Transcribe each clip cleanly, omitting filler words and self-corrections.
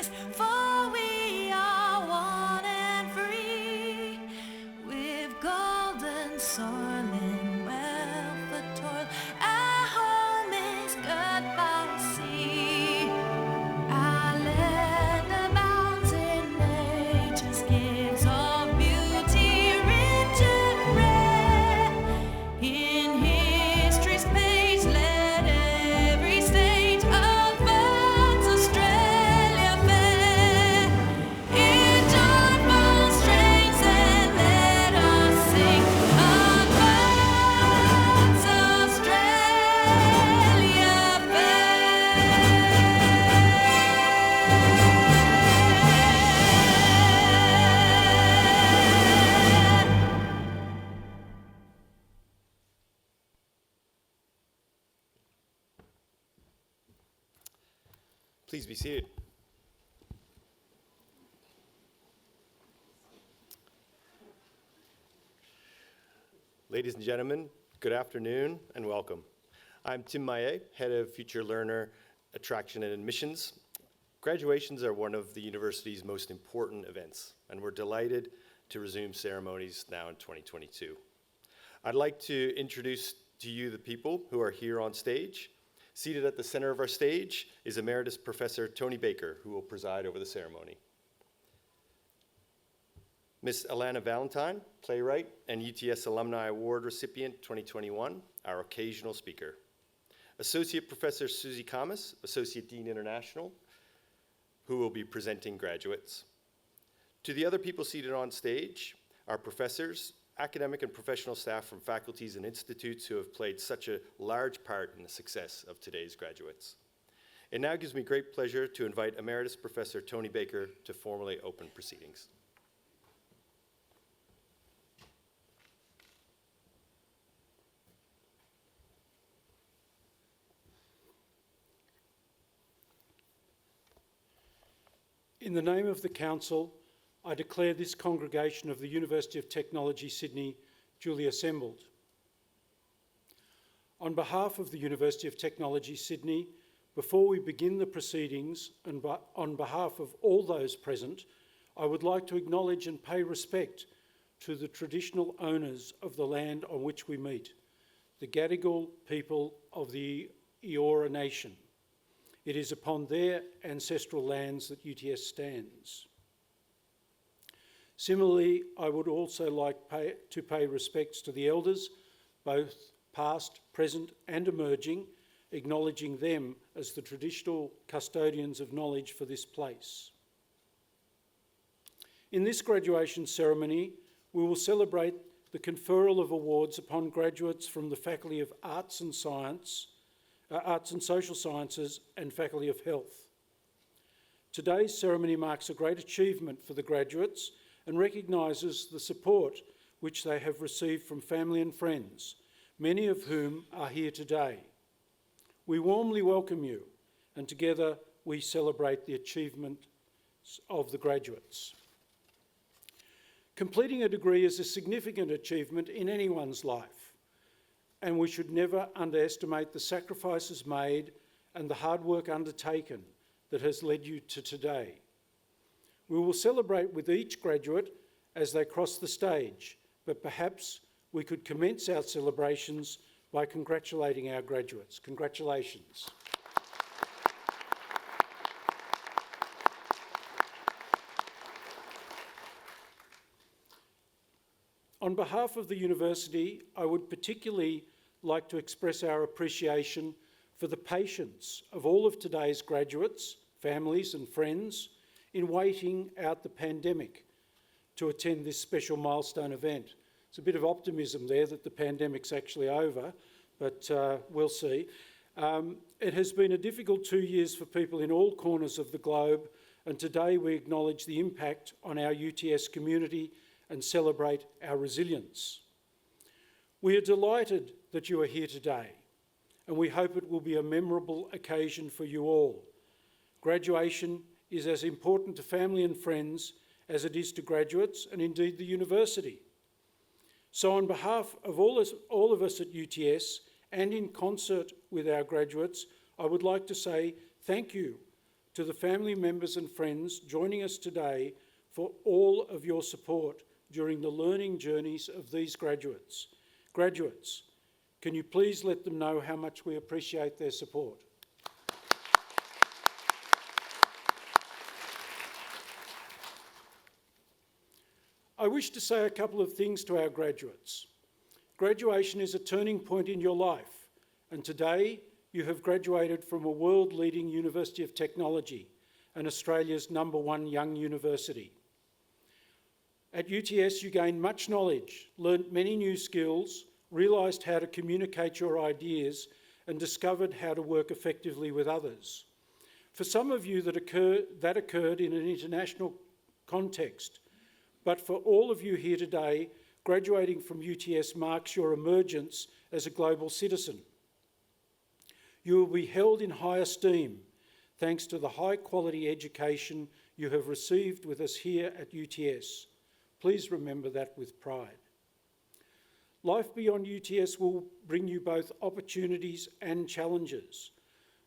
rejoice, for we are one and free. With golden soil and wealth of toil, our home is good by sea. Our land abounds in nature's gifts of beauty, rich and rare. In history's page, let every stage of Earth's Australia fair. In joyful strains, and let us sing of Earth's Australia fair. Please be seated. Ladies and gentlemen, good afternoon and welcome. I'm Tim Maillet, Head of Future Learner Attraction and Admissions. Graduations are one of the university's most important events, and we're delighted to resume ceremonies now in 2022. I'd like to introduce to you the people who are here on stage. Seated at the center of our stage is Emeritus Professor Tony Baker, who will preside over the ceremony. Ms. Alana Valentine, playwright and UTS Alumni Award recipient 2021, our occasional speaker. Associate Professor Susie Kamas, Associate Dean International, who will be presenting graduates. To the other people seated on stage, our professors, academic and professional staff from faculties and institutes who have played such a large part in the success of today's graduates. It now gives me great pleasure to invite Emeritus Professor Tony Baker to formally open proceedings. In the name of the Council, I declare this congregation of the University of Technology, Sydney, duly assembled. On behalf of the University of Technology, Sydney, before we begin the proceedings and on behalf of all those present, I would like to acknowledge and pay respect to the traditional owners of the land on which we meet, the Gadigal people of the Eora Nation. It is upon their ancestral lands that UTS stands. Similarly, I would also like to pay respects to the elders, both past, present and emerging, acknowledging them as the traditional custodians of knowledge for this place. In this graduation ceremony, we will celebrate the conferral of awards upon graduates from the Faculty of Arts and Social Sciences and Faculty of Health. Today's ceremony marks a great achievement for the graduates and recognises the support which they have received from family and friends, many of whom are here today. We warmly welcome you, and together we celebrate the achievements of the graduates. Completing a degree is a significant achievement in anyone's life, and we should never underestimate the sacrifices made and the hard work undertaken that has led you to today. We will celebrate with each graduate as they cross the stage, but perhaps we could commence our celebrations by congratulating our graduates. Congratulations. On behalf of the university, I would particularly like to express our appreciation for the patience of all of today's graduates, families and friends in waiting out the pandemic to attend this special milestone event. There's a bit of optimism there that the pandemic's actually over, but we'll see. It has been a difficult 2 years for people in all corners of the globe, and today we acknowledge the impact on our UTS community and celebrate our resilience. We are delighted that you are here today, and we hope it will be a memorable occasion for you all. Graduation is as important to family and friends as it is to graduates and indeed the university. So on behalf of all of us at UTS and in concert with our graduates, I would like to say thank you to the family members and friends joining us today for all of your support during the learning journeys of these graduates. Graduates, can you please let them know how much we appreciate their support? I wish to say a couple of things to our graduates. Graduation is a turning point in your life, and today you have graduated from a world-leading University of Technology and Australia's #1 young university. At UTS, you gained much knowledge, learnt many new skills, realised how to communicate your ideas, and discovered how to work effectively with others. For some of you, that occurred in an international context, but for all of you here today, graduating from UTS marks your emergence as a global citizen. You will be held in high esteem thanks to the high-quality education you have received with us here at UTS. Please remember that with pride. Life beyond UTS will bring you both opportunities and challenges.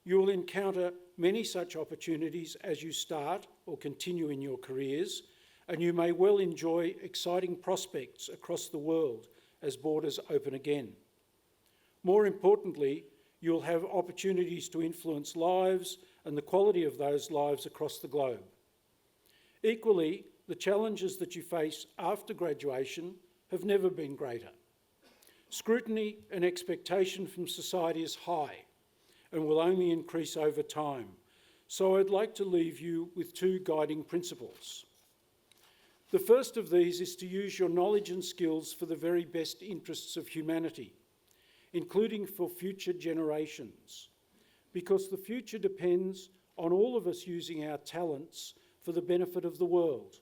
You will encounter many such opportunities as you start or continue in your careers, and you may well enjoy exciting prospects across the world as borders open again. More importantly, you'll have opportunities to influence lives and the quality of those lives across the globe. Equally, the challenges that you face after graduation have never been greater. Scrutiny and expectation from society is high and will only increase over time. So I'd like to leave you with two guiding principles. The first of these is to use your knowledge and skills for the very best interests of humanity, including for future generations, because the future depends on all of us using our talents for the benefit of the world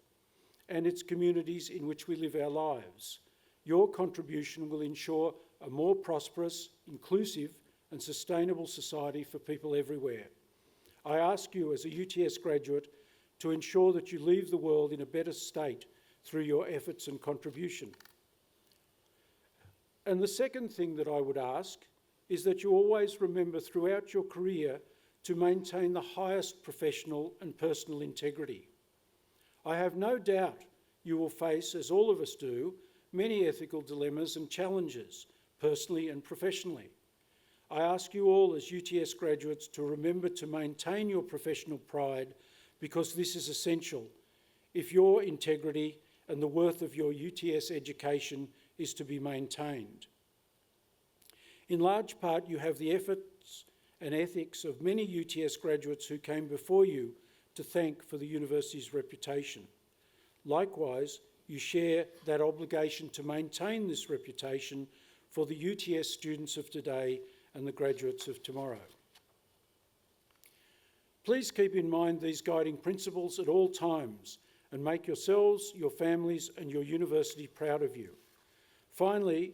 and its communities in which we live our lives. Your contribution will ensure a more prosperous, inclusive and sustainable society for people everywhere. I ask you as a UTS graduate to ensure that you leave the world in a better state through your efforts and contribution. And the second thing that I would ask is that you always remember throughout your career to maintain the highest professional and personal integrity. I have no doubt you will face, as all of us do, many ethical dilemmas and challenges, personally and professionally. I ask you all as UTS graduates to remember to maintain your professional pride, because this is essential if your integrity and the worth of your UTS education is to be maintained. In large part, you have the efforts and ethics of many UTS graduates who came before you to thank for the university's reputation. Likewise, you share that obligation to maintain this reputation for the UTS students of today and the graduates of tomorrow. Please keep in mind these guiding principles at all times and make yourselves, your families and your university proud of you. Finally,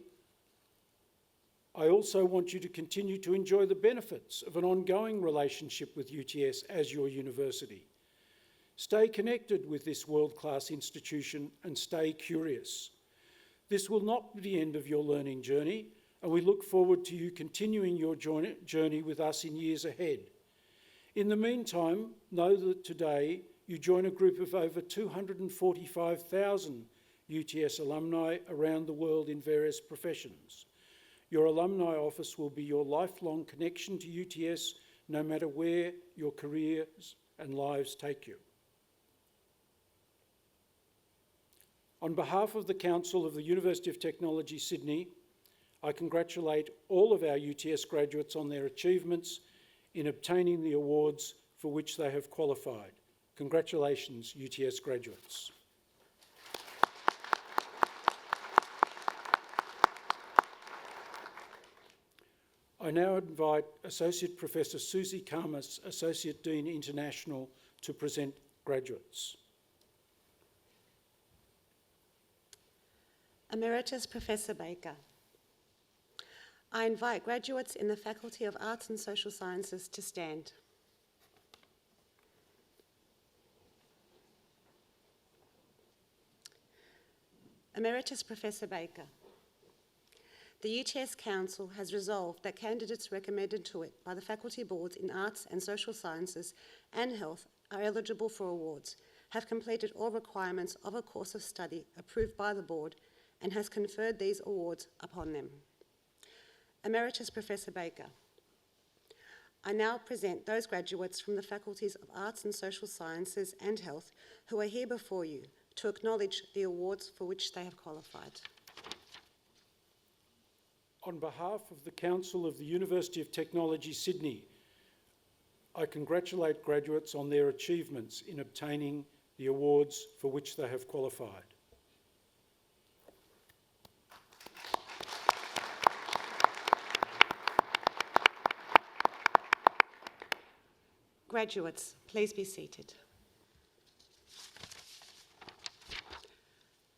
I also want you to continue to enjoy the benefits of an ongoing relationship with UTS as your university. Stay connected with this world-class institution and stay curious. This will not be the end of your learning journey, and we look forward to you continuing your journey with us in years ahead. In the meantime, know that today you join a group of over 245,000 UTS alumni around the world in various professions. Your alumni office will be your lifelong connection to UTS, no matter where your careers and lives take you. On behalf of the Council of the University of Technology, Sydney, I congratulate all of our UTS graduates on their achievements in obtaining the awards for which they have qualified. Congratulations, UTS graduates. I now invite Associate Professor Susie Kamas, Associate Dean International, to present graduates. Emeritus Professor Baker. I invite graduates in the Faculty of Arts and Social Sciences to stand. Emeritus Professor Baker. the UTS Council has resolved that candidates recommended to it by the faculty boards in Arts and Social Sciences and Health are eligible for awards, have completed all requirements of a course of study approved by the board, and has conferred these awards upon them. Emeritus Professor Baker. I now present those graduates from the faculties of Arts and Social Sciences and Health who are here before you to acknowledge the awards for which they have qualified. On behalf of the Council of the University of Technology, Sydney, I congratulate graduates on their achievements in obtaining the awards for which they have qualified. Graduates, please be seated.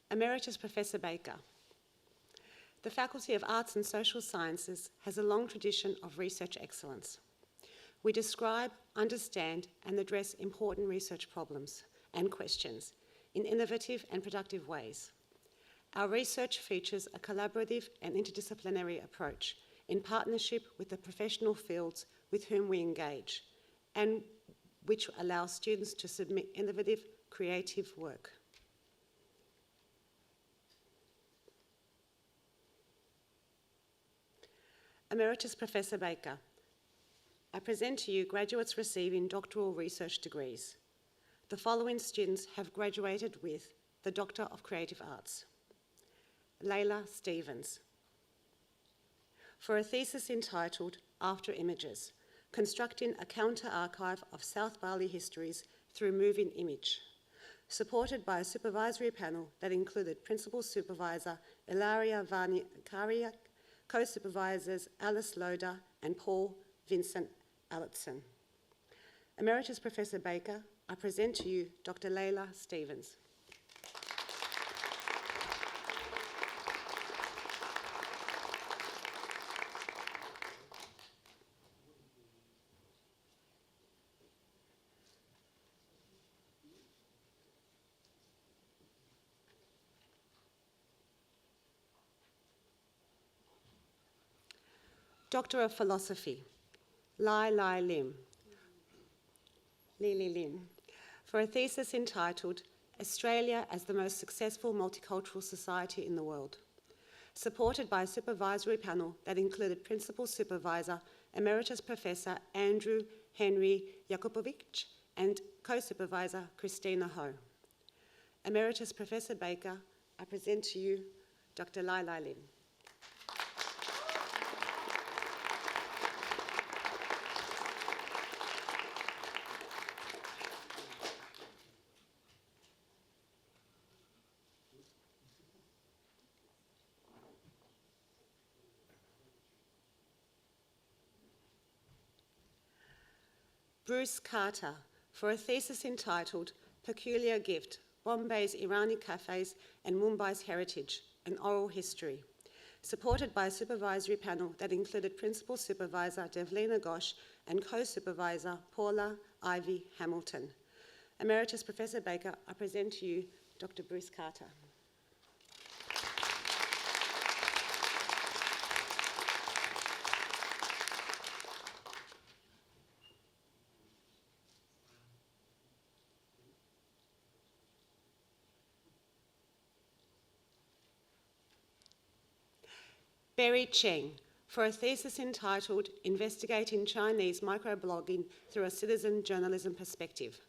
Emeritus Professor Baker. The Faculty of Arts and Social Sciences has a long tradition of research excellence. We describe, understand, and address important research problems and questions in innovative and productive ways. Our research features a collaborative and interdisciplinary approach in partnership with the professional fields with whom we engage, and which allows students to submit innovative, creative work. Emeritus Professor Baker, I present to you graduates receiving doctoral research degrees. The following students have graduated with the Doctor of Creative Arts. Layla Stevens, for a thesis entitled After Images, Constructing a Counter-Archive of South Bali Histories Through Moving Image, supported by a supervisory panel that included Principal Supervisor Ilaria Vani-Karia, co-supervisors Alice Loder and Paul Vincent Allotson. Emeritus Professor Baker, I present to you Dr. Layla Stevens. Doctor of Philosophy, Li Lim, for a thesis entitled Australia as the Most Successful Multicultural Society in the World, supported by a supervisory panel that included Principal Supervisor Emeritus Professor Andrew Henry Jakubovic and co-supervisor Christina Ho. Emeritus Professor Baker, I present to you Dr. Li Lim. Bruce Carter, for a thesis entitled Peculiar Gift, Bombay's Irani Cafes and Mumbai's Heritage, an Oral History, supported by a supervisory panel that included Principal Supervisor Devlina Ghosh and co-supervisor Paula Ivy Hamilton. Emeritus Professor Baker, I present to you Dr. Bruce Carter. Berry Cheng, for a thesis entitled Investigating Chinese Microblogging Through a Citizen Journalism Perspective,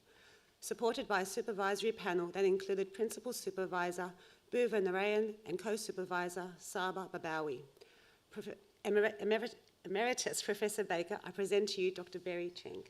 supported by a supervisory panel that included Principal Supervisor Buva Narayan and co-supervisor Saba Babawi. Emeritus Professor Baker, I present to you Dr. Berry Cheng.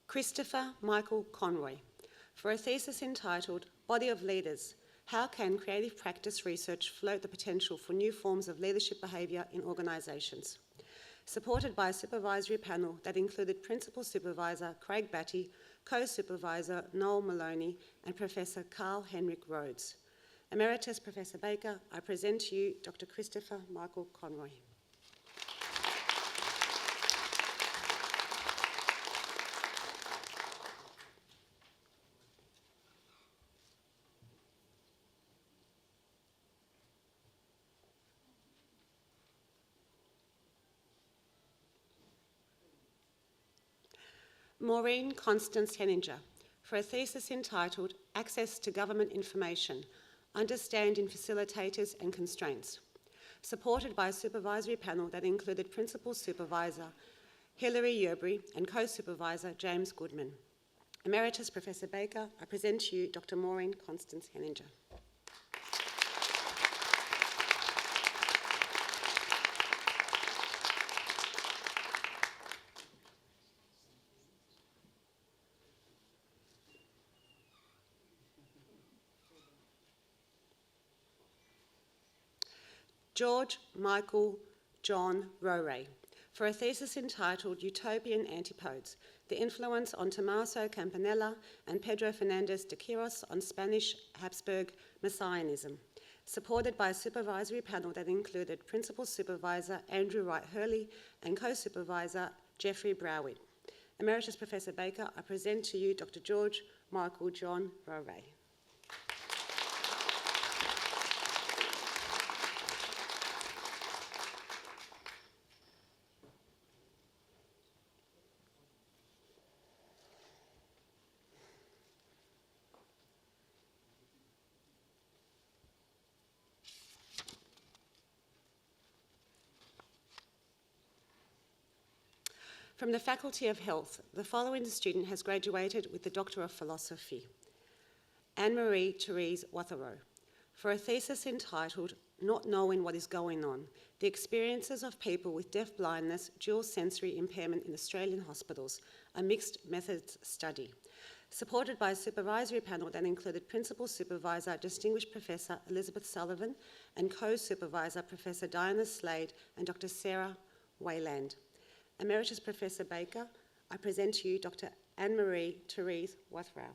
Christopher Michael Conroy, for a thesis entitled Body of Leaders, How Can Creative Practice Research Float the Potential for New Forms of Leadership Behaviour in Organisations, supported by a supervisory panel that included Principal Supervisor Craig Batty, co-supervisor Noel Maloney and Professor Carl Henrik Rhodes. Emeritus Professor Baker, I present to you Dr. Christopher Michael Conroy. Maureen Constance Henninger, for a thesis entitled Access to Government Information, Understanding Facilitators and Constraints, supported by a supervisory panel that included Principal Supervisor Hilary Yerbury and Co-Supervisor James Goodman. Emeritus Professor Baker, I present to you Dr. Maureen Constance Henninger. George Michael John Roray, for a thesis entitled Utopian Antipodes, the influence on Tommaso Campanella and Pedro Fernandez de Quiros on Spanish Habsburg Messianism, supported by a supervisory panel that included Principal Supervisor Andrew Wright Hurley and Co-Supervisor Jeffrey Broward. Emeritus Professor Baker, I present to you Dr. George Michael John Roray. From the Faculty of Health, the following student has graduated with the Doctor of Philosophy: Anne-Marie Therese Watherow, for a thesis entitled Not Knowing What Is Going On, the Experiences of People with Deaf Blindness, Dual Sensory Impairment in Australian Hospitals, a Mixed Methods Study, supported by a supervisory panel that included Principal Supervisor Distinguished Professor Elizabeth Sullivan and Co-Supervisor Professor Diana Slade and Dr. Sarah Wayland. Emeritus Professor Baker, I present to you Dr. Anne-Marie Therese Watherow.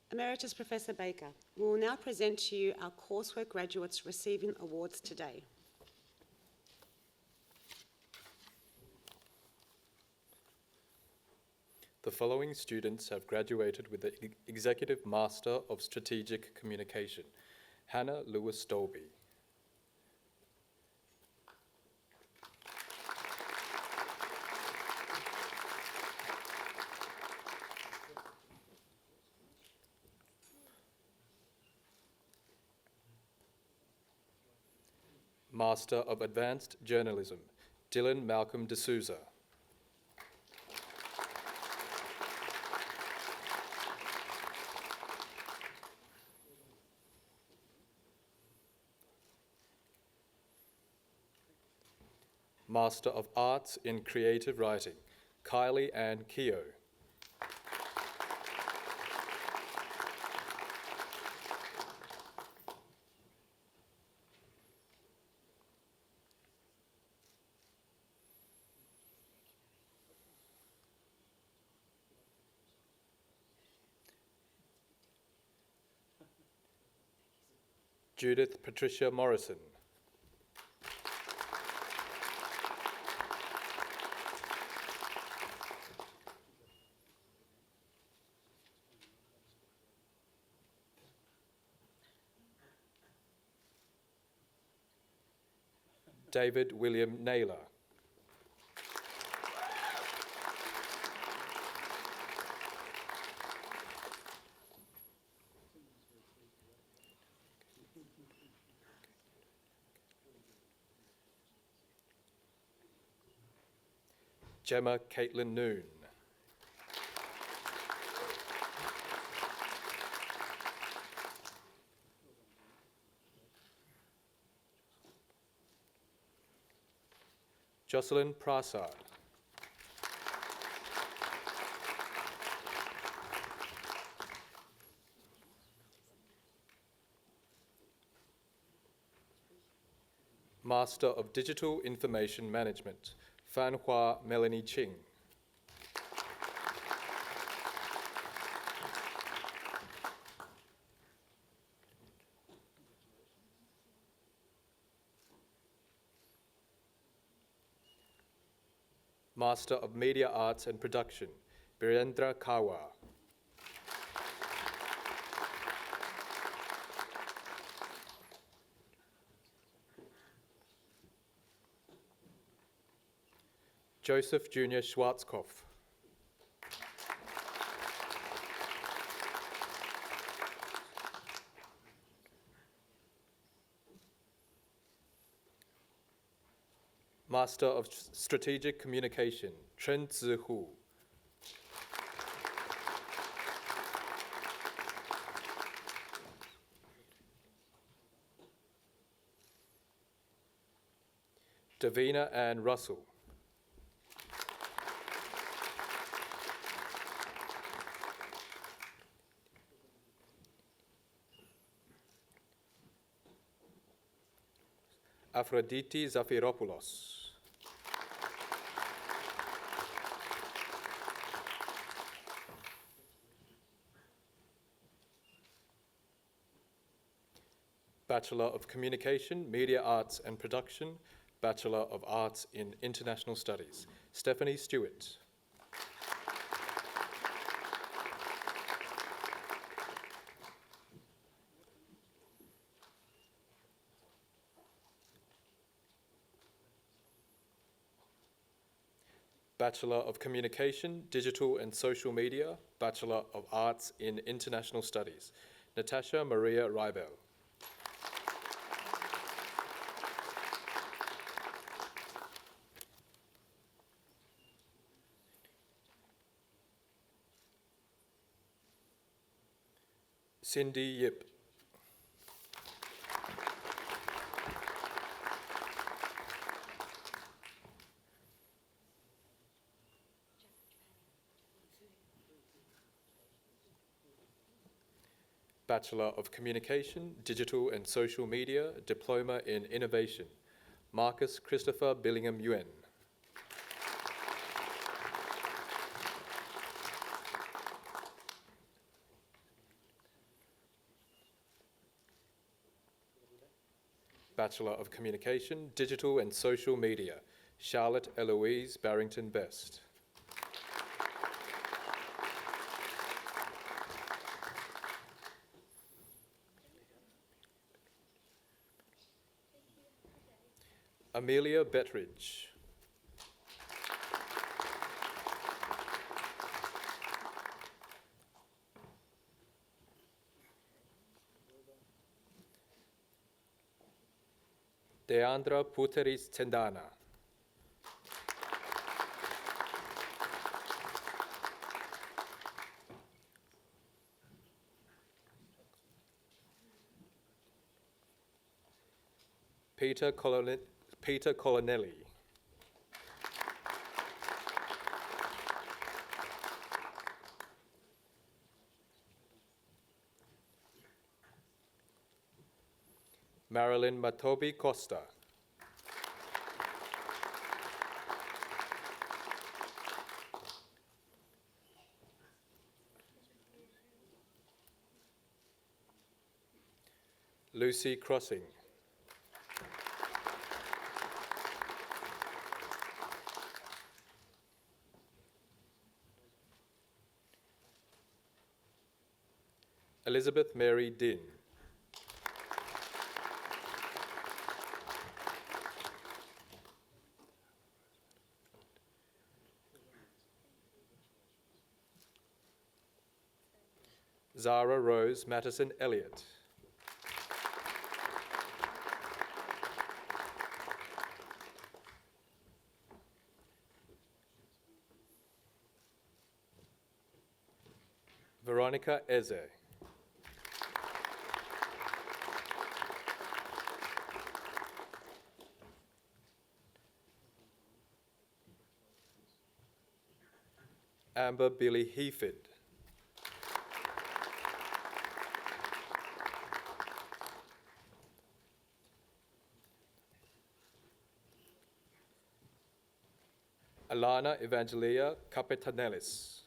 Emeritus Professor Baker, we will now present to you our coursework graduates receiving awards today. The following students have graduated with the Executive Master of Strategic Communication: Hannah Lewis-Dolby, Master of Advanced Journalism, Dylan Malcolm D'Souza, Master of Arts in Creative Writing, Kylie Ann Keogh, Judith Patricia Morrison, David William Naylor, Gemma Caitlin Noon. Jocelyn Prasad. Master of Digital Information Management, Fan Hua Melanie Ching. Master of Media Arts and Production, Birendra Kawa. Joseph Jr. Schwarzkopf. Master of Strategic Communication, Chen Zihu. Davina Ann Russell. Aphrodite Zafiropoulos. Bachelor of Communication, Media Arts and Production, Bachelor of Arts in International Studies, Stephanie Stewart. Bachelor of Communication, Digital and Social Media, Bachelor of Arts in International Studies, Natasha Maria Rybel. Cindy Yip. Bachelor of Communication, Digital and Social Media, Diploma in Innovation, Marcus Christopher Billingham Yuen. Bachelor of Communication, Digital and Social Media, Charlotte Eloise Barrington Best. Amelia Bettridge. Deandra Puteris Tendana. Peter Colonelli. Marilyn Matobi Costa. Lucy Crossing. Elizabeth Mary Din. Zara Rose Mattison Elliott. Veronica Eze. Amber Billy Heafid. Alana Evangelia Capitanelis.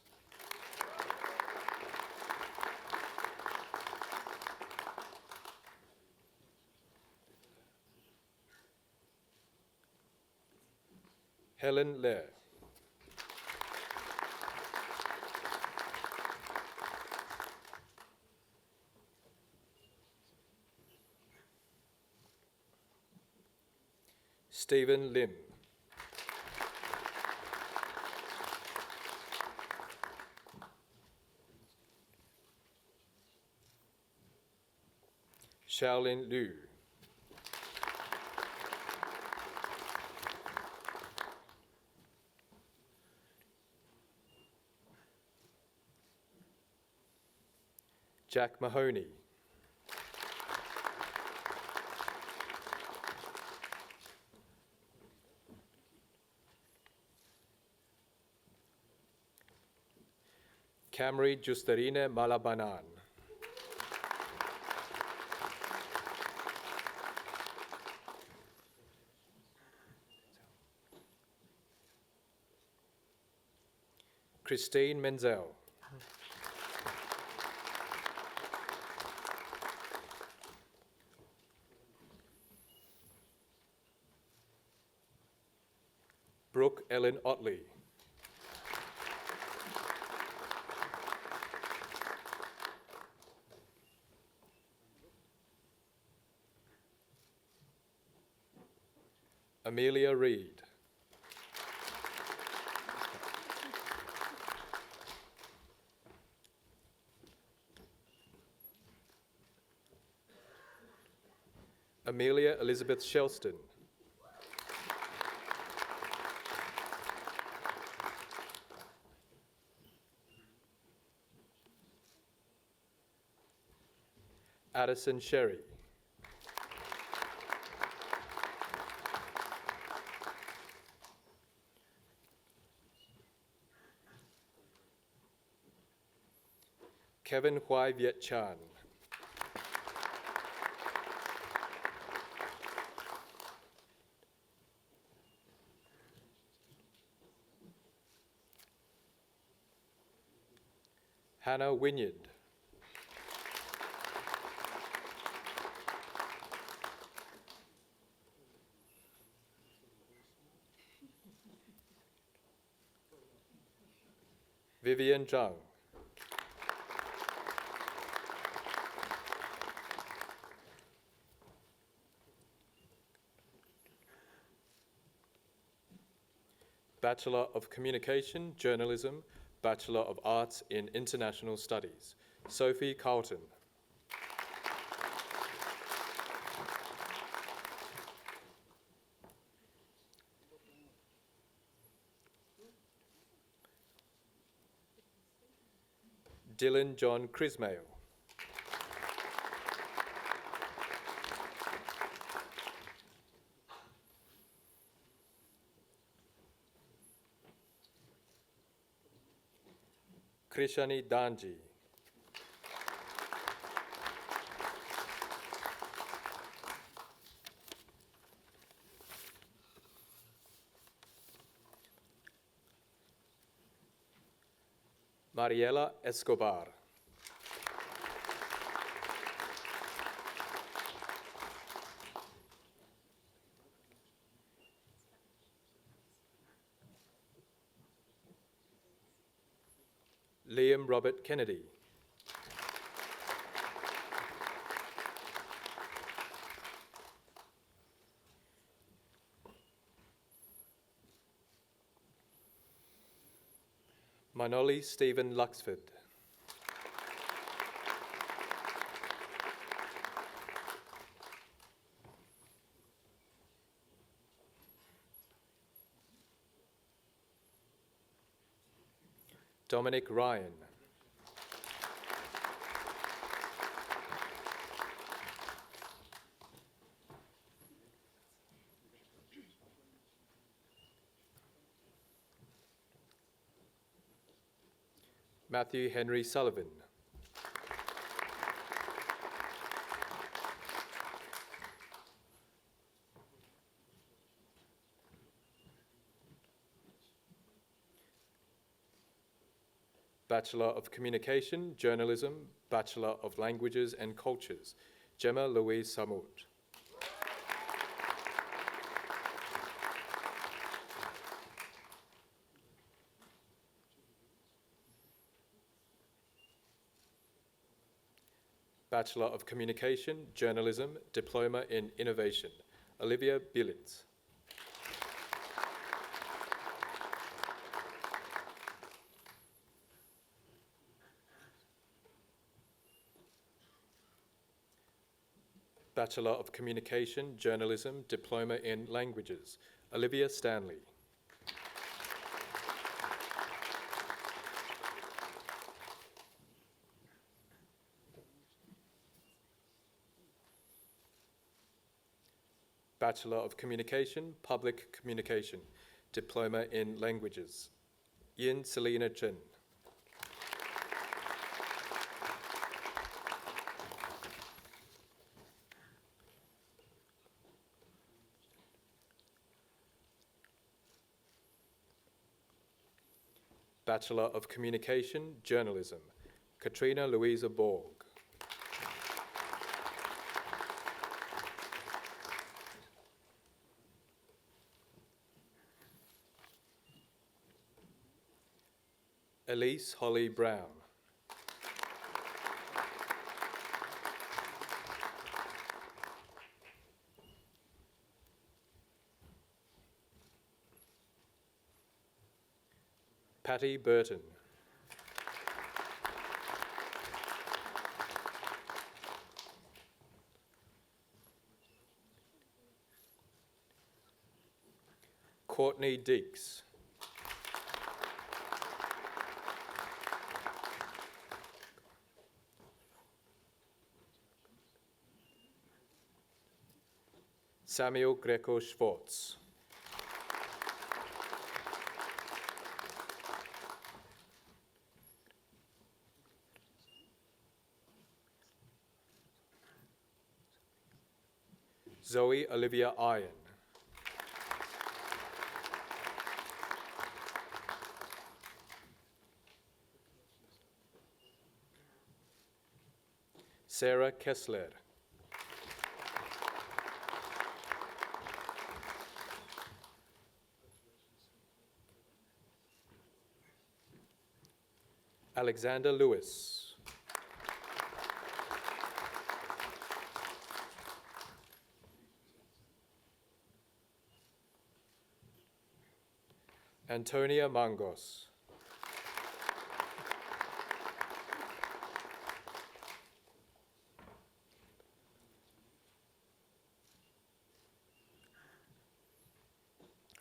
Helen Lair. Stephen Lim. Shaolin Liu. Jack Mahoney. Camry Justerine Malabanan. Christine Menzel. Brooke Ellen Otley. Amelia Reed. Amelia Elizabeth Shelston. Addison Sherry. Kevin Huai Viet Chan. Hannah Wynyard. Vivian Zhang. Bachelor of Communication, Journalism, Bachelor of Arts in International Studies, Sophie Carlton. Dylan John Crismail. Krishani Danji. Mariela Escobar. Liam Robert Kennedy. Manoli Stephen Luxford. Dominic Ryan. Matthew Henry Sullivan. Bachelor of Communication, Journalism, Bachelor of Languages and Cultures, Gemma Louise Samut. Bachelor of Communication, Journalism, Diploma in Innovation, Olivia Billitz. Bachelor of Communication, Journalism, Diploma in Languages, Olivia Stanley. Bachelor of Communication, Public Communication, Diploma in Languages, Yin Selena Chen. Bachelor of Communication, Journalism, Katrina Louisa Borg. Elise Holly Brown. Patty Burton. Courtney Deeks. Samuel Greco Schwartz. Zoe Olivia Iron. Sarah Kessler. Alexander Lewis. Antonia Mangos.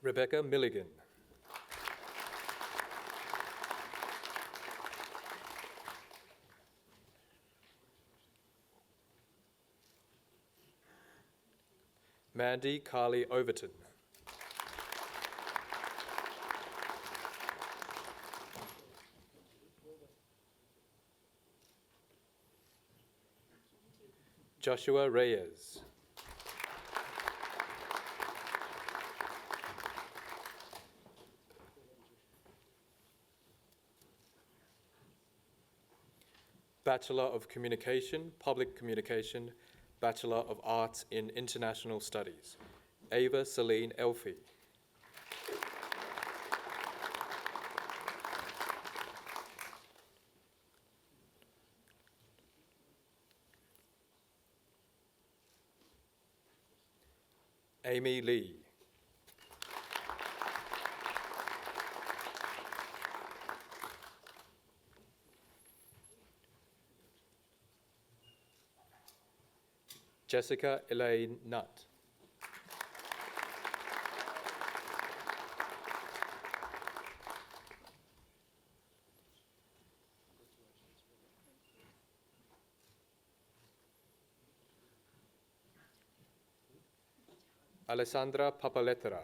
Rebecca Milligan. Mandy Carly Overton. Joshua Reyes. Bachelor of Communication, Public Communication, Bachelor of Arts in International Studies, Ava Celine Elfie. Amy Lee. Jessica Elaine Nutt. Alessandra Papalettera.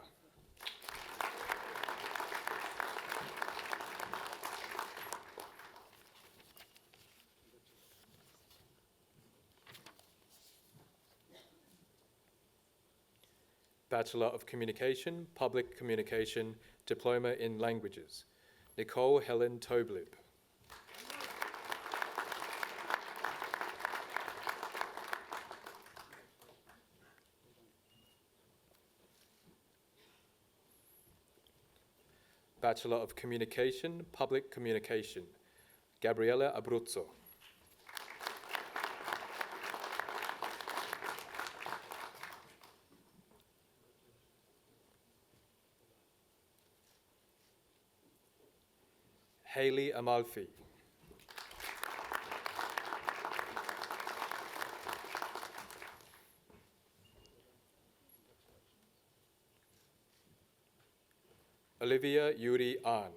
Bachelor of Communication, Public Communication, Diploma in Languages, Nicole Helen Toblib. Bachelor of Communication, Public Communication, Gabriella Abruzzo. Hayley Amalfi. Olivia Yuri Ahn.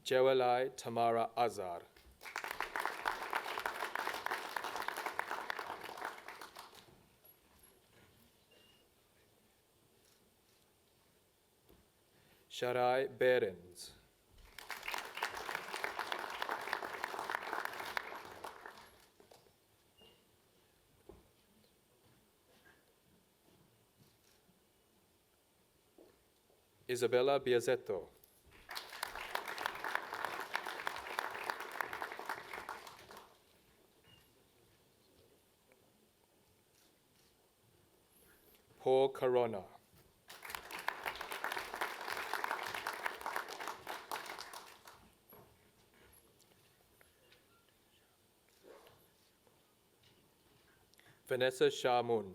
Joelai Tamara Azar. Sharai Behrens. Isabella Biazetto. Paul Corona. Vanessa Shamun.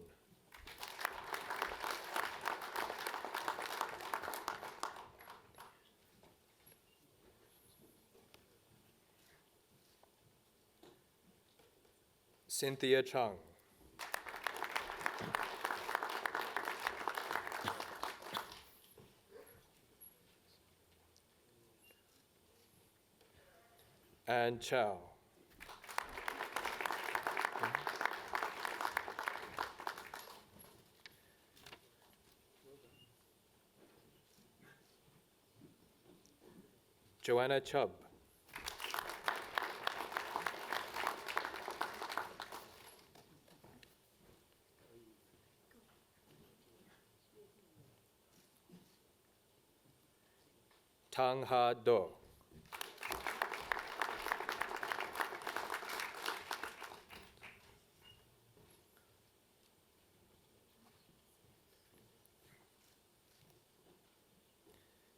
Cynthia Chung. Anne Chow. Joanna Chubb. Tang Ha Do.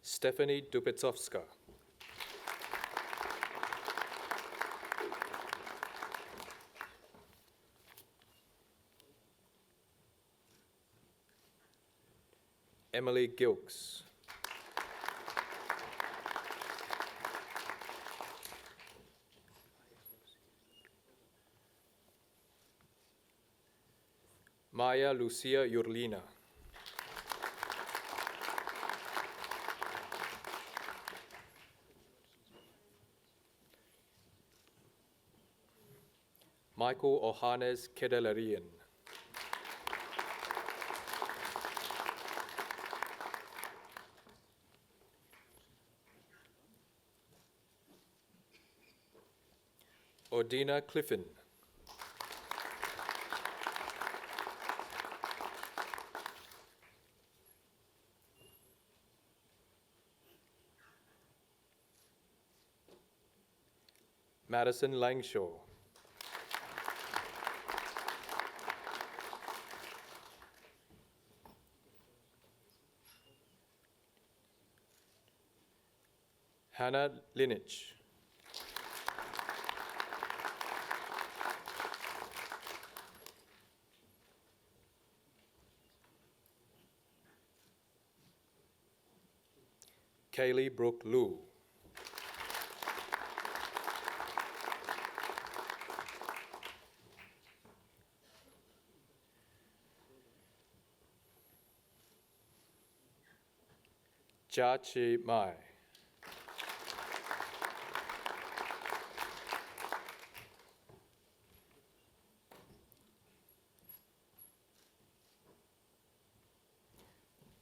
Stephanie Dubetsovska. Emily Gilks. Maya Lucia Yurlina. Michael Ohanes Kedelarian. Odina Cliffin. Madison Langshaw. Hannah Linich. Kaylee Brooke Liu. Jia Chi Mai.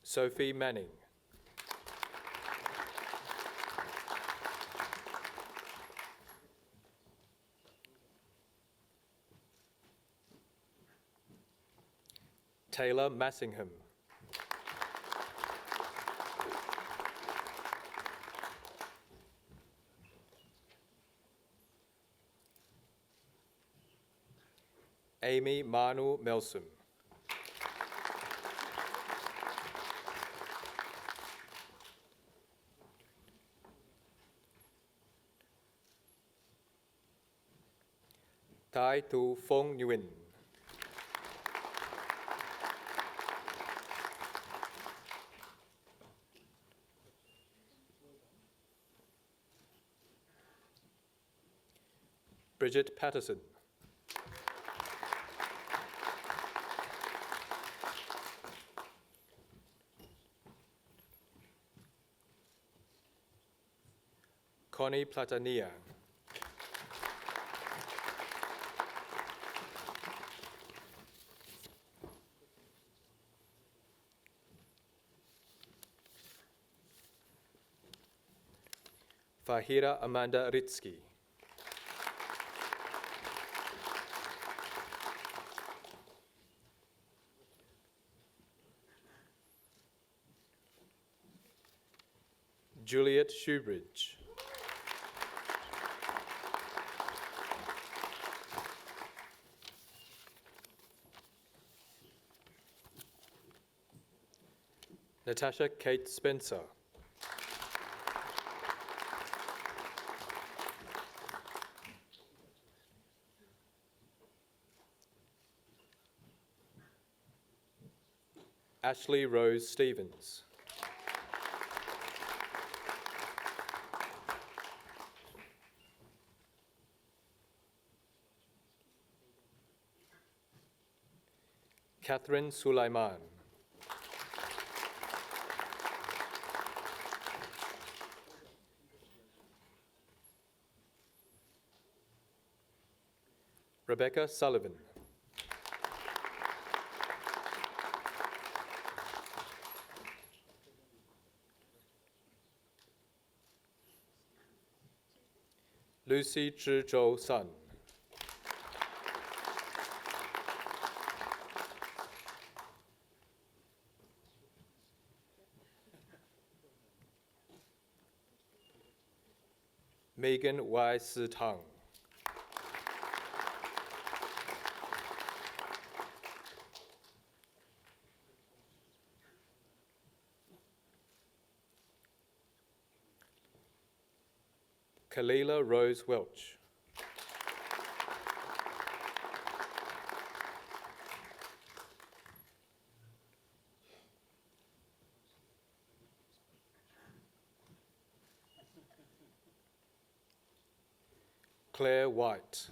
Sophie Manning. Taylor Massingham. Amy Manu Melsum. Tai Tu Fong Nguyen. Bridget Patterson. Connie Platania. Fahira Amanda Ritsky. Juliet Shoebridge. Natasha Kate Spencer. Ashley Rose Stevens. Catherine Sulaiman. Rebecca Sullivan. Lucy Zhizhou Sun. Megan Y. Si Tang. Kalila Rose Welch. Claire White.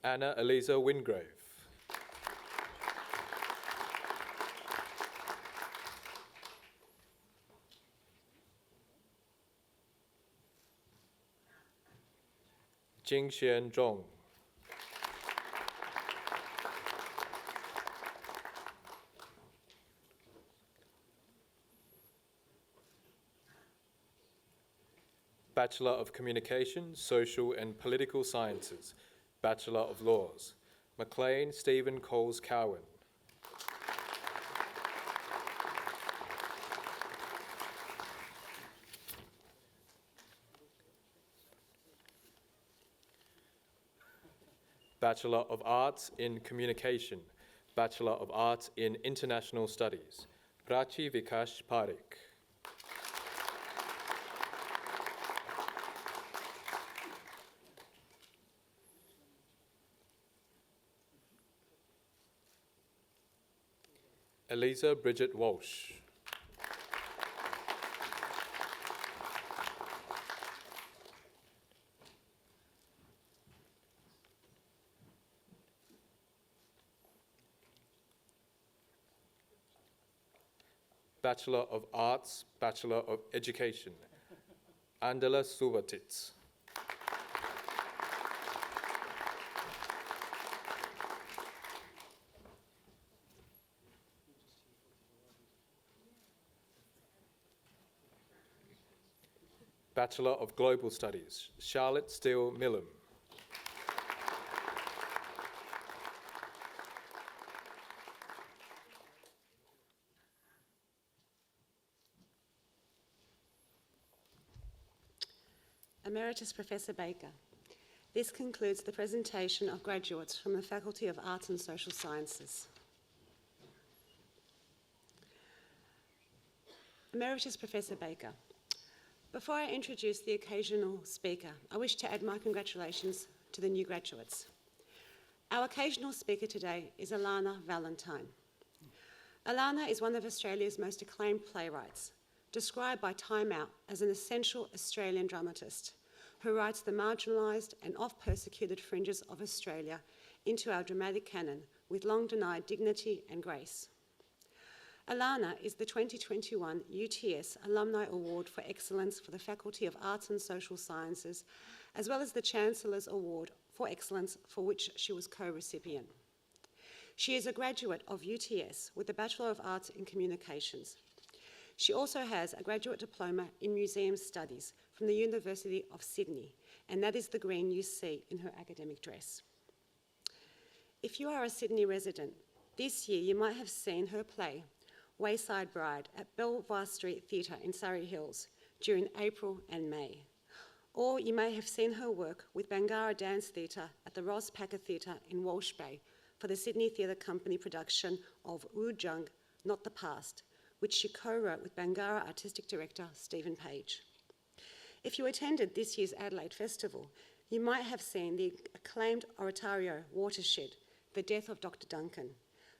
Anna Eliza Wingrave. Jingxian Zhong. Bachelor of Communication, Social and Political Sciences, Bachelor of Laws, McLean Stephen Coles Cowan. Bachelor of Arts in Communication, Bachelor of Arts in International Studies, Prachi Vikash Parekh. Eliza Bridget Walsh. Bachelor of Arts, Bachelor of Education, Andela Suvatits. Bachelor of Global Studies, Charlotte Steele Millam. Emeritus Professor Baker. This concludes the presentation of graduates from the Faculty of Arts and Social Sciences. Emeritus Professor Baker. Before I introduce the occasional speaker, I wish to add my congratulations to the new graduates. Our occasional speaker today is Alana Valentine. Alana is one of Australia's most acclaimed playwrights, described by Time Out as an essential Australian dramatist who writes the marginalised and oft-persecuted fringes of Australia into our dramatic canon with long-denied dignity and grace. Alana is the 2021 UTS Alumni Award for Excellence for the Faculty of Arts and Social Sciences, as well as the Chancellor's Award for Excellence, for which she was co-recipient. She is a graduate of UTS with a Bachelor of Arts in Communications. She also has a graduate diploma in Museum Studies from the University of Sydney, and that is the green you see in her academic dress. If you are a Sydney resident, this year you might have seen her play, Wayside Bride, at Belvoir Street Theatre in Surrey Hills during April and May. Or you may have seen her work with Bangarra Dance Theatre at the Ross Packer Theatre in Walsh Bay for the Sydney Theatre Company production of Wu Jung, Not the Past, which she co-wrote with Bangarra Artistic Director Stephen Page. If you attended this year's Adelaide Festival, you might have seen the acclaimed oratorio Watershed, The Death of Dr. Duncan,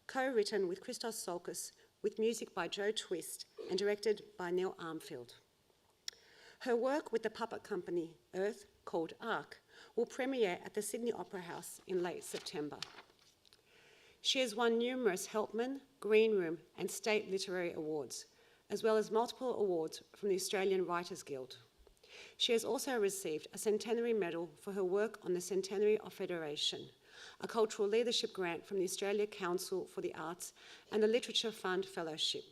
co-written with Christos Solkis, with music by Joe Twist and directed by Neil Armfield. Her work with the puppet company Earth, called Arc, will premiere at the Sydney Opera House in late September. She has won numerous Helpman, Green Room and State Literary Awards, as well as multiple awards from the Australian Writers Guild. She has also received a Centenary Medal for her work on the Centenary of Federation, a cultural leadership grant from the Australia Council for the Arts and the Literature Fund Fellowship.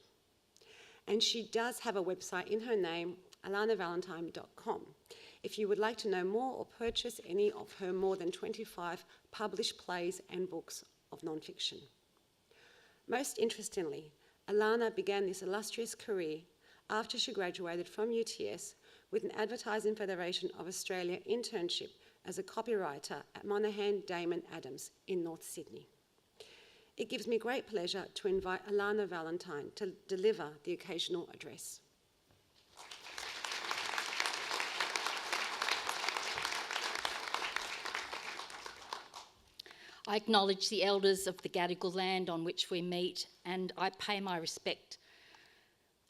And she does have a website in her name, alanavalentine.com, if you would like to know more or purchase any of her more than 25 published plays and books of non-fiction. Most interestingly, Alana began this illustrious career after she graduated from UTS with an Advertising Federation of Australia internship as a copywriter at Monaghan Damon Adams in North Sydney. It gives me great pleasure to invite Alana Valentine to deliver the occasional address. I acknowledge the elders of the Gadigal land on which we meet, and I pay my respect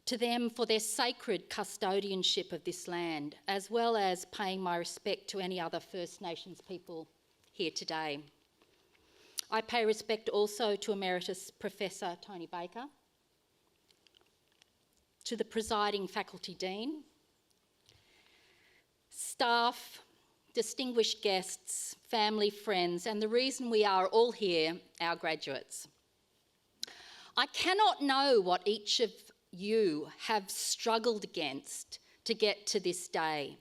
to them for their sacred custodianship of this land, as well as paying my respect to any other First Nations people here today. I pay respect also to Emeritus Professor Tony Baker, to the presiding Faculty Dean, staff, distinguished guests, family, friends, and the reason we are all here, our graduates. I cannot know what each of you have struggled against to get to this day,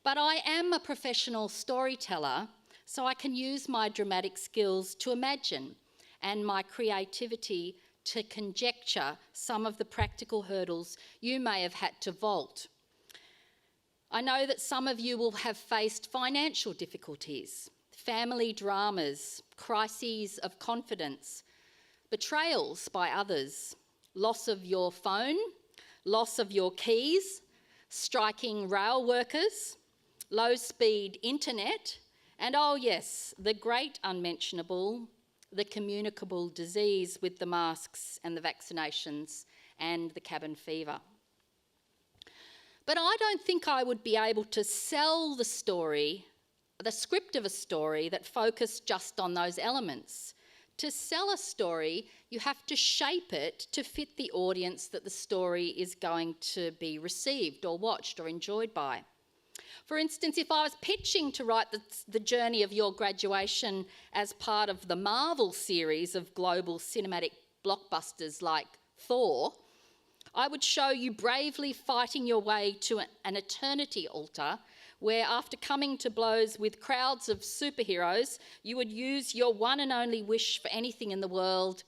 but I am a professional storyteller, so I can use my dramatic skills to imagine and my creativity to conjecture some of the practical hurdles you may have had to vault. I know that some of you will have faced financial difficulties, family dramas, crises of confidence, betrayals by others, loss of your phone, loss of your keys, striking rail workers, low-speed internet, and oh yes, the great unmentionable, the communicable disease with the masks and the vaccinations and the cabin fever. But I don't think I would be able to sell the story, the script of a story that focused just on those elements. To sell a story, you have to shape it to fit the audience that the story is going to be received or watched or enjoyed by. For instance, if I was pitching to write the journey of your graduation as part of the Marvel series of global cinematic blockbusters like Thor, I would show you bravely fighting your way to an eternity altar where, after coming to blows with crowds of superheroes, you would use your one and only wish for anything in the world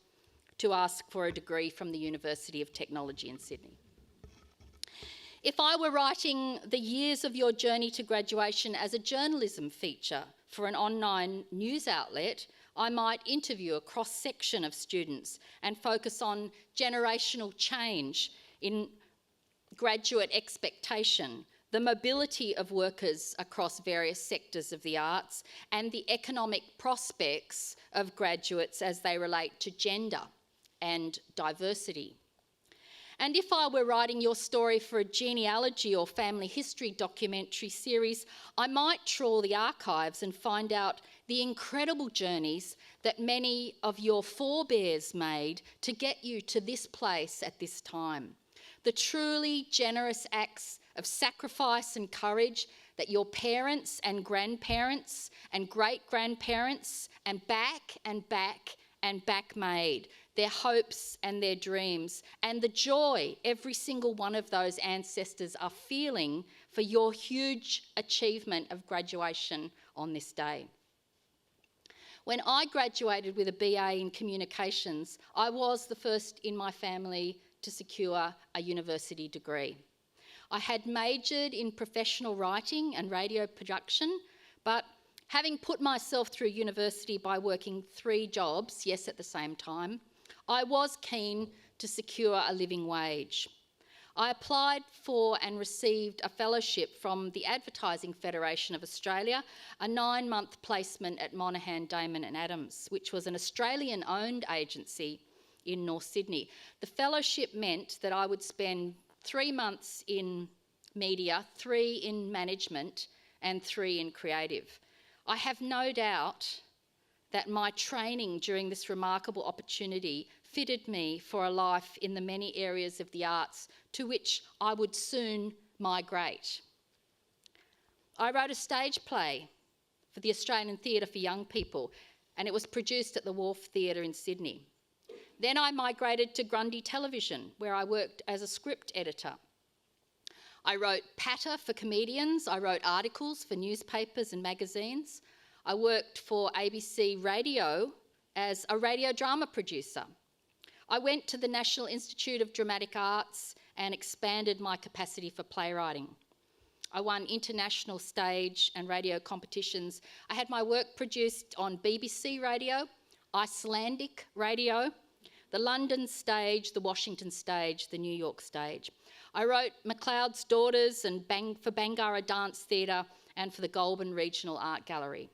to ask for a degree from the University of Technology in Sydney. If I were writing the years of your journey to graduation as a journalism feature for an online news outlet, I might interview a cross-section of students and focus on generational change in graduate expectation, the mobility of workers across various sectors of the arts, and the economic prospects of graduates as they relate to gender and diversity. And if I were writing your story for a genealogy or family history documentary series, I might trawl the archives and find out the incredible journeys that many of your forebears made to get you to this place at this time. The truly generous acts of sacrifice and courage that your parents and grandparents and great-grandparents and back and back and back made, their hopes and their dreams, and the joy every single one of those ancestors are feeling for your huge achievement of graduation on this day. When I graduated with a BA in communications, I was the first in my family to secure a university degree. I had majored in professional writing and radio production, but having put myself through university by working 3 jobs, yes, at the same time, I was keen to secure a living wage. I applied for and received a fellowship from the Advertising Federation of Australia, a 9-month placement at Monaghan, Damon and Adams, which was an Australian-owned agency in North Sydney. The fellowship meant that I would spend 3 months in media, 3 in management and 3 in creative. I have no doubt that my training during this remarkable opportunity fitted me for a life in the many areas of the arts to which I would soon migrate. I wrote a stage play for the Australian Theatre for Young People, and it was produced at the Wharf Theatre in Sydney. Then I migrated to Grundy Television, where I worked as a script editor. I wrote patter for comedians, I wrote articles for newspapers and magazines. I worked for ABC Radio as a radio drama producer. I went to the National Institute of Dramatic Arts and expanded my capacity for playwriting. I won international stage and radio competitions. I had my work produced on BBC Radio, Icelandic Radio, the London stage, the Washington stage, the New York stage. I wrote MacLeod's Daughters and for Bangarra Dance Theatre and for the Goulburn Regional Art Gallery.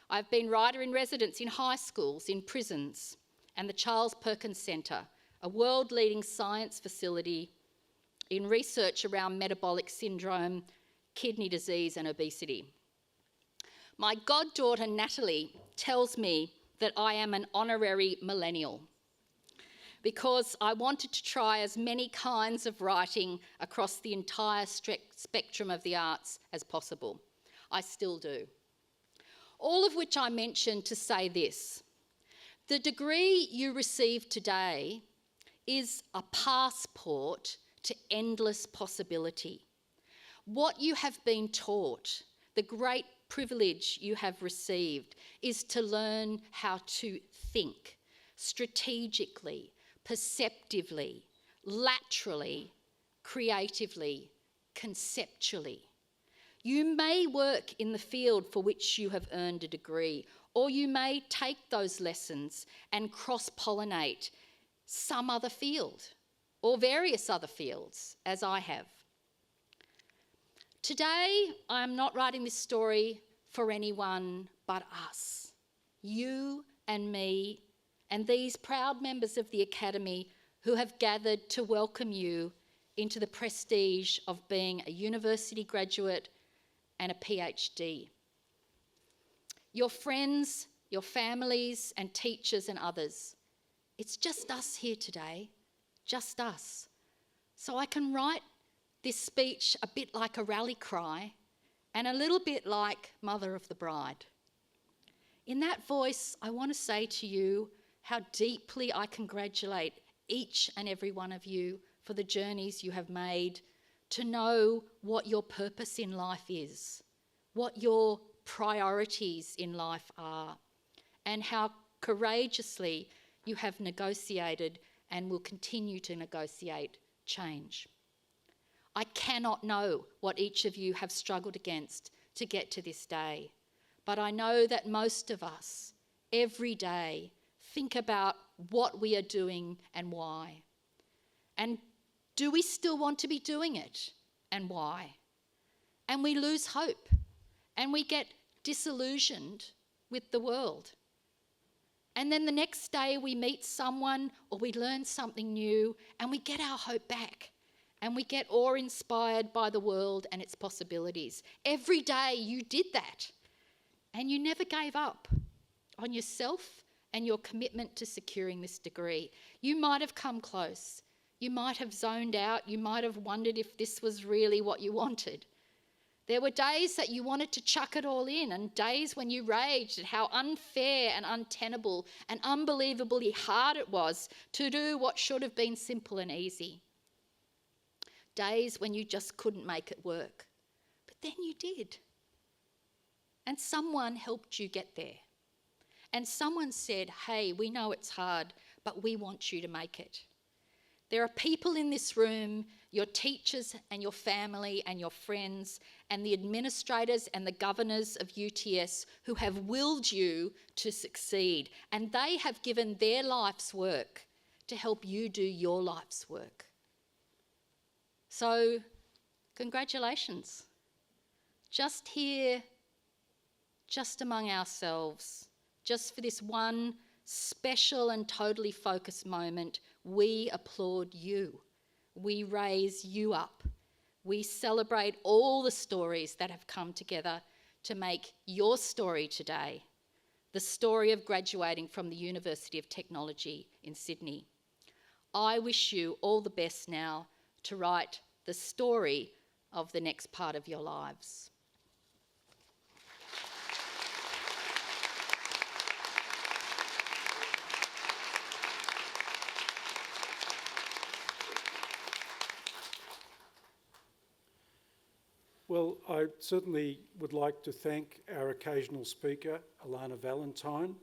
I've been writer-in-residence in high schools, in prisons, and the Charles Perkins Centre, a world-leading science facility in research around metabolic syndrome, kidney disease and obesity. My goddaughter Natalie tells me that I am an honorary millennial because I wanted to try as many kinds of writing across the entire spectrum of the arts as possible. I still do. All of which I mention to say this: the degree you receive today is a passport to endless possibility. What you have been taught, the great privilege you have received, is to learn how to think strategically, perceptively, laterally, creatively, conceptually. You may work in the field for which you have earned a degree, or you may take those lessons and cross-pollinate some other field, or various other fields, as I have. Today, I am not writing this story for anyone but us, you and me, and these proud members of the Academy who have gathered to welcome you into the prestige of being a university graduate and a PhD. Your friends, your families and teachers and others, it's just us here today, just us. So I can write this speech a bit like a rally cry and a little bit like Mother of the Bride. In that voice, I want to say to you how deeply I congratulate each and every one of you for the journeys you have made, to know what your purpose in life is, what your priorities in life are, and how courageously you have negotiated and will continue to negotiate change. I cannot know what each of you have struggled against to get to this day, but I know that most of us, every day, think about what we are doing and why. And do we still want to be doing it and why? And we lose hope and we get disillusioned with the world. And then the next day we meet someone or we learn something new and we get our hope back and we get awe-inspired by the world and its possibilities. Every day you did that and you never gave up on yourself and your commitment to securing this degree. You might have come close. You might have zoned out. You might have wondered if this was really what you wanted. There were days that you wanted to chuck it all in, and days when you raged at how unfair and untenable and unbelievably hard it was to do what should have been simple and easy. Days when you just couldn't make it work. But then you did. And someone helped you get there. And someone said, hey, we know it's hard, but we want you to make it. There are people in this room, your teachers and your family and your friends and the administrators and the governors of UTS who have willed you to succeed, and they have given their life's work to help you do your life's work. So, congratulations. Just here, just among ourselves, just for this one special and totally focused moment, we applaud you. We raise you up. We celebrate all the stories that have come together to make your story today the story of graduating from the University of Technology in Sydney. I wish you all the best now to write the story of the next part of your lives. Well, I certainly would like to thank our occasional speaker, Alana Valentine,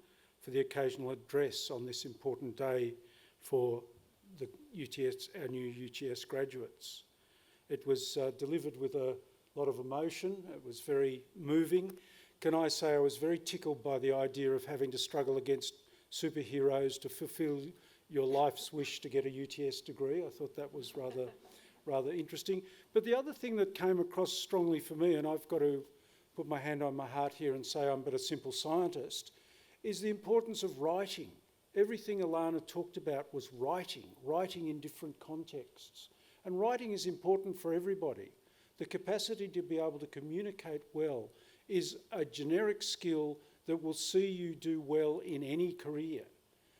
for the occasional address on this important day for the UTS, our new UTS graduates. It was delivered with a lot of emotion. It was very moving. Can I say I was very tickled by the idea of having to struggle against superheroes to fulfil your life's wish to get a UTS degree. I thought that was rather interesting. But the other thing that came across strongly for me, and I've got to put my hand on my heart here and say I'm but a simple scientist, is the importance of writing. Everything Alana talked about was writing in different contexts. And writing is important for everybody. The capacity to be able to communicate well is a generic skill that will see you do well in any career.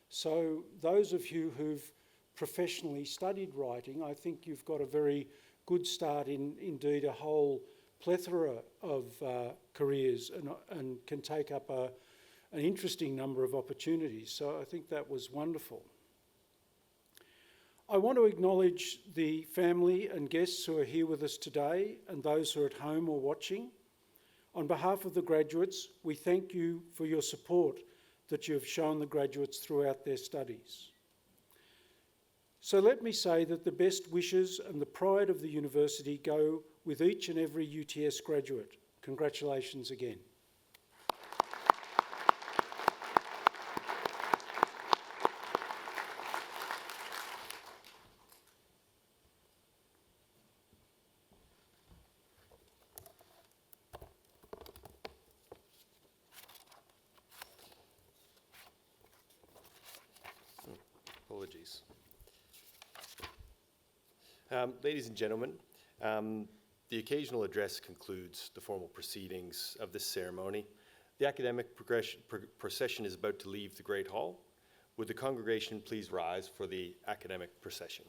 So those of you who've professionally studied writing, I think you've got a very good start in indeed a whole plethora of careers and can take up an interesting number of opportunities. So I think that was wonderful. I want to acknowledge the family and guests who are here with us today and those who are at home or watching. On behalf of the graduates, we thank you for your support that you have shown the graduates throughout their studies. So let me say that the best wishes and the pride of the university go with each and every UTS graduate. Congratulations again. Apologies. Ladies and gentlemen, the occasional address concludes the formal proceedings of this ceremony. The academic procession is about to leave the Great Hall. Would the congregation please rise for the academic procession?